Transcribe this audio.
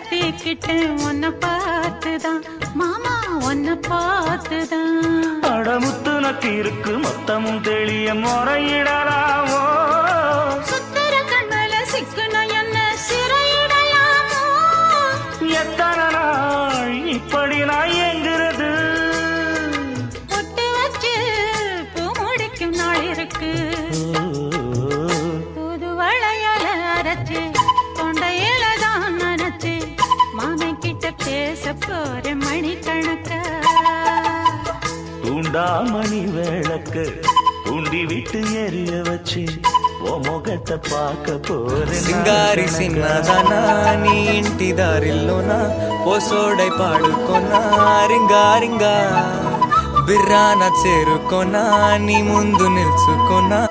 கட்டிக்கிட்டேன் உன்னை பார்த்துதான் மாமா, உன்னை பார்த்துதான். அடமுத்து நக்கு இருக்கு மொத்தமும் தெளிய முறையிடலாமோ? சுத்தர கண்மல சிக்கணும் என்ன சிறையிடலாமோ? எத்தனை நாள் இப்படி நான் எங்கிறது? பொட்டு வச்சு பூ முடிக்கும் நாள் இருக்கு. புது வளையல அரைச்சு தொண்டையில தான் நினைச்சு மாமன் கிட்ட பேச போற மணிக்கணக்க. தூண்டாமணி விளக்கு தூண்டி விட்டு எரிய வச்சு ముఖத்தை பார்க்க పోరే సింగారి సిన్నదానా నీ ఇంటి దారిల్లోనా పోసోడై పాడుకోనా రింగా రింగా బిర్రాన చేరుకోనా నీ ముందు నిల్చుకోనా.